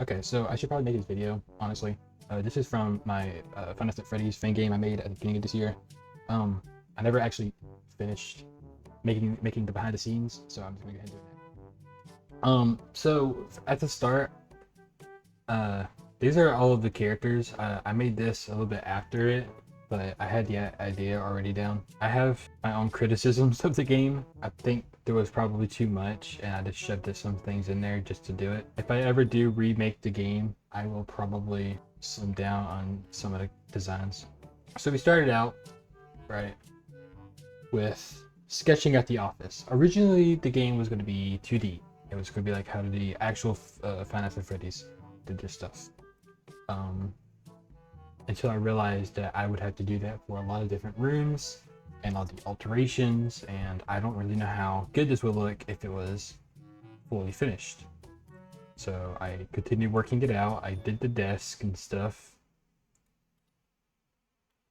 Okay, so I should probably make this video, honestly. This is from my Five Nights at Freddy's fan game I made at the beginning of this year. I never actually finished making the behind the scenes, so I'm just gonna go ahead and do it now. So at the start, uh, these are all of the characters. I made this a little bit after it, but I had the idea already down. I have my own criticisms of the game. I think there was probably too much, and I just shoved some things in there just to do it. If I ever do remake the game, I will probably slim down on some of the designs. So we started out, right, with sketching at the office. Originally, the game was going to be 2D. It was going to be like how the actual Five Nights at Freddy's did this stuff. Until I realized that I would have to do that for a lot of different rooms and all the alterations, and I don't really know how good this would look if it was fully finished. So I continued working it out. I did the desk and stuff.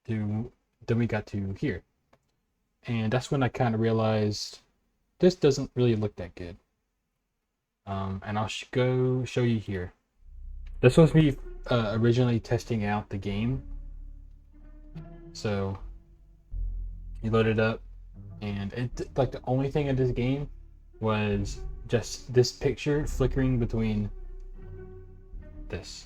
Then we got to here. And that's when I kind of realized this doesn't really look that good. And I'll go show you here. This was me originally testing out the game. So you load it up, and it like the only thing in this game was just this picture flickering between this.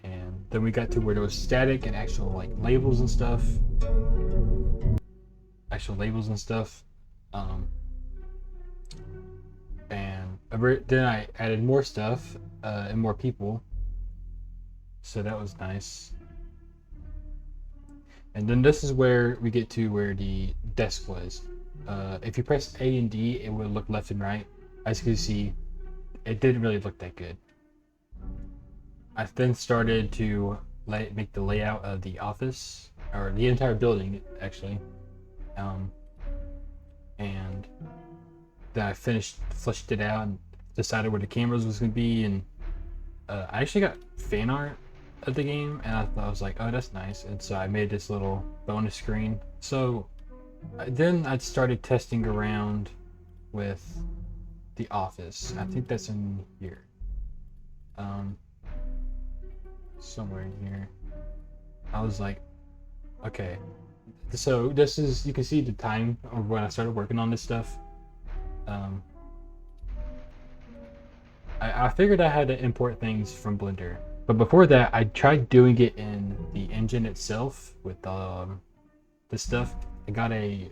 And then we got to where there was static and actual like labels and stuff. And then I added more stuff and more people, so that was nice. And then this is where we get to where the desk was. If you press A and D, it would look left and right. As you can see, it didn't really look that good. I then started to make the layout of the office, or the entire building actually. And then I fleshed it out and decided where the cameras was going to be, and I actually got fan art of the game, and I was like, oh, that's nice. And so I made this little bonus screen. So then I started testing around with the office. I think that's in here, somewhere in here. I was like, okay, so this is, you can see the time of when I started working on this stuff. I figured I had to import things from Blender, but before that, I tried doing it in the engine itself with this stuff. I got a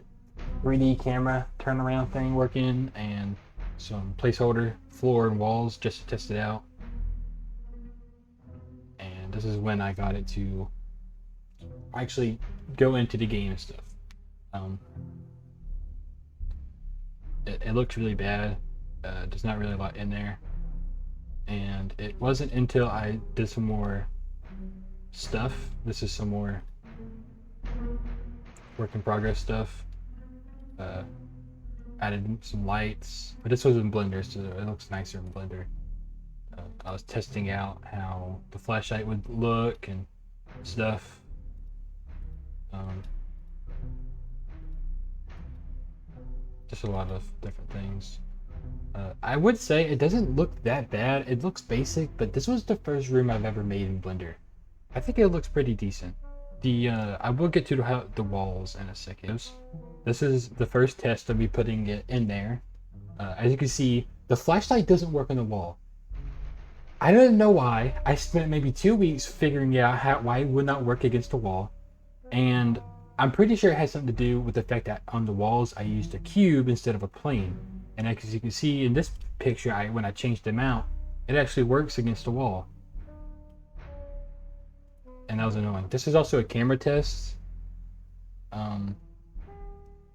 3D camera turnaround thing working and some placeholder floor and walls just to test it out. And this is when I got it to actually go into the game and stuff. It looked really bad. There's not really a lot in there. And it wasn't until I did some more stuff. This is some more work in progress stuff. Added some lights, but this was in Blender, so it looks nicer in Blender. I was testing out how the flashlight would look and stuff. Just a lot of different things. I would say it doesn't look that bad. It looks basic, but this was the first room I've ever made in Blender. I think it looks pretty decent. I will get to the walls in a second. This is the first test of me putting it in there. As you can see, the flashlight doesn't work on the wall. I don't know why. I spent maybe 2 weeks figuring out why it would not work against the wall, and I'm pretty sure it has something to do with the fact that on the walls I used a cube instead of a plane. And as you can see in this picture, when I changed them out, it actually works against the wall. And that was annoying. This is also a camera test,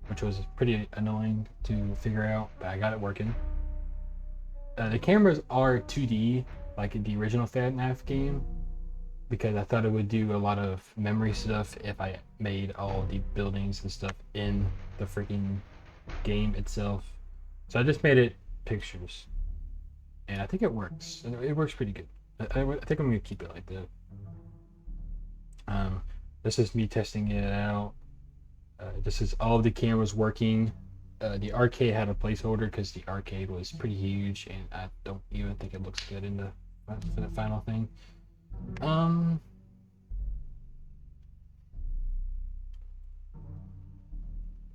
which was pretty annoying to figure out, but I got it working. The cameras are 2D, like in the original FNAF game, because I thought it would do a lot of memory stuff if I made all the buildings and stuff in the freaking game itself. So I just made it pictures, and I think it works. It works pretty good. I think I'm gonna keep it like that. This is me testing it out. This is all of the cameras working, the arcade had a placeholder because the arcade was pretty huge, and I don't even think it looks good in the for the final thing.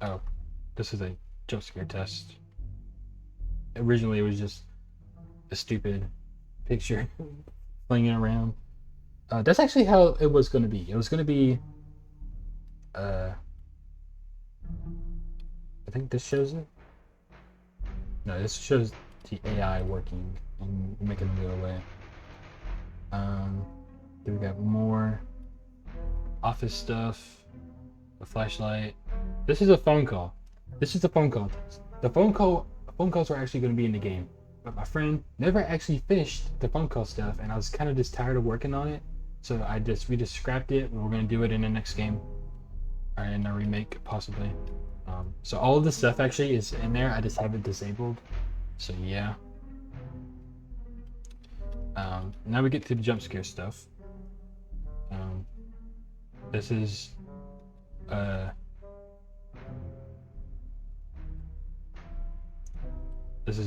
Oh, this is a jump scare test. Originally, it was just a stupid picture flinging around. That's actually how it was going to be. It was going to be. I think this shows it. No, this shows the AI working and making them go away. Then we got more office stuff. A flashlight. This is a phone call. This is a phone call. The phone calls are actually going to be in the game, but my friend never actually finished the phone call stuff, and I was kind of just tired of working on it, so we just scrapped it. And we're going to do it in the next game, or in a remake possibly. So all of this stuff actually is in there. I just have it disabled. So yeah. Now we get to the jump scare stuff. This is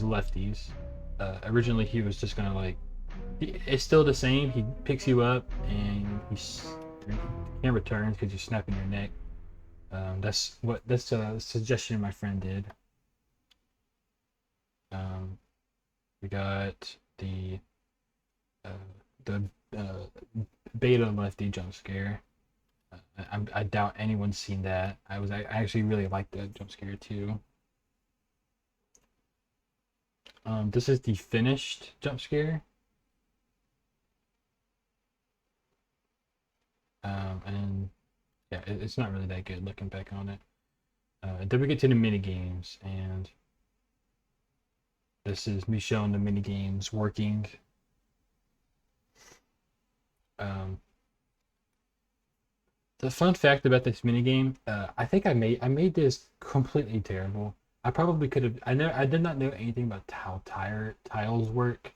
Lefty's. Originally he was just gonna like, it's still the same. He picks you up and the camera turns because you're snapping your neck. That's a suggestion my friend did. We got the beta Lefty jump scare. I doubt anyone's seen that. I actually really liked that jump scare too. This is the finished jump scare. And yeah, it's not really that good looking back on it. Then we get to the mini games, and this is me showing the mini games working. The fun fact about this mini game, I think I made this completely terrible. I probably could have. I did not know anything about how tiles work.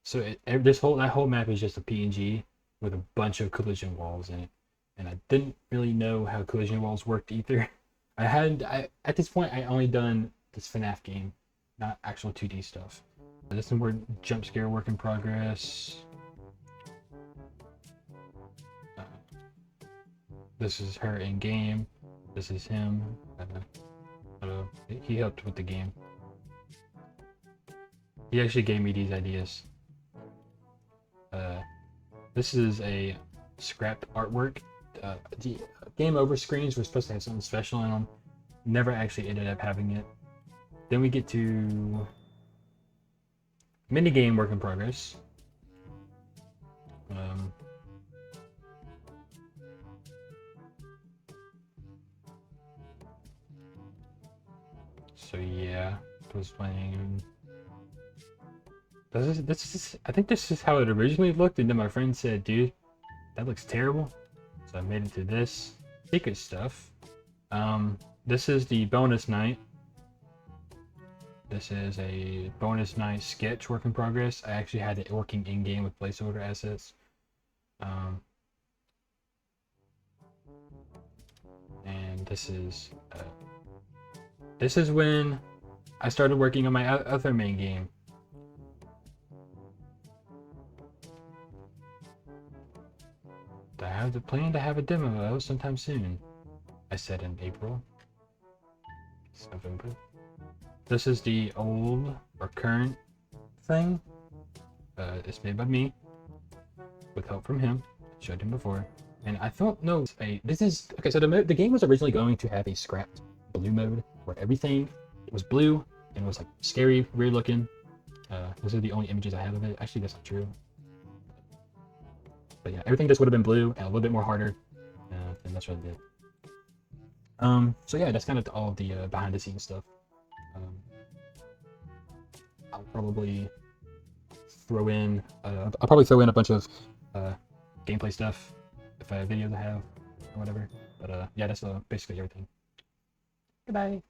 So that whole map is just a PNG with a bunch of collision walls in it, and I didn't really know how collision walls worked either. At this point I only done this FNAF game, not actual 2D stuff. This is where jump scare work in progress. This is her in game. This is him. He helped with the game. He actually gave me these ideas. This is a scrapped artwork. The game over screens were supposed to have something special in them. Never actually ended up having it. Then we get to minigame work in progress. So yeah, I was playing. I think this is how it originally looked, and then my friend said, "Dude, that looks terrible." So I made it to this secret stuff. This is the bonus night. This is a bonus night sketch work in progress. I actually had it working in game with placeholder assets. And this is when I started working on my other main game. I have the plan to have a demo of sometime soon. I said in April. It's November. This is the old or current thing. It's made by me with help from him. Showed him before, and I don't know. This is okay. So the game was originally going to have a scrapped blue mode where everything was blue and it was like scary, weird looking. Those are the only images I have of it. Actually, that's not true. But yeah, everything just would have been blue and a little bit more harder, and that's what I did. So yeah, that's kind of all of the behind the scenes stuff. I'll probably throw in a bunch of gameplay stuff if I have videos I have or whatever. But yeah, that's basically everything. Goodbye.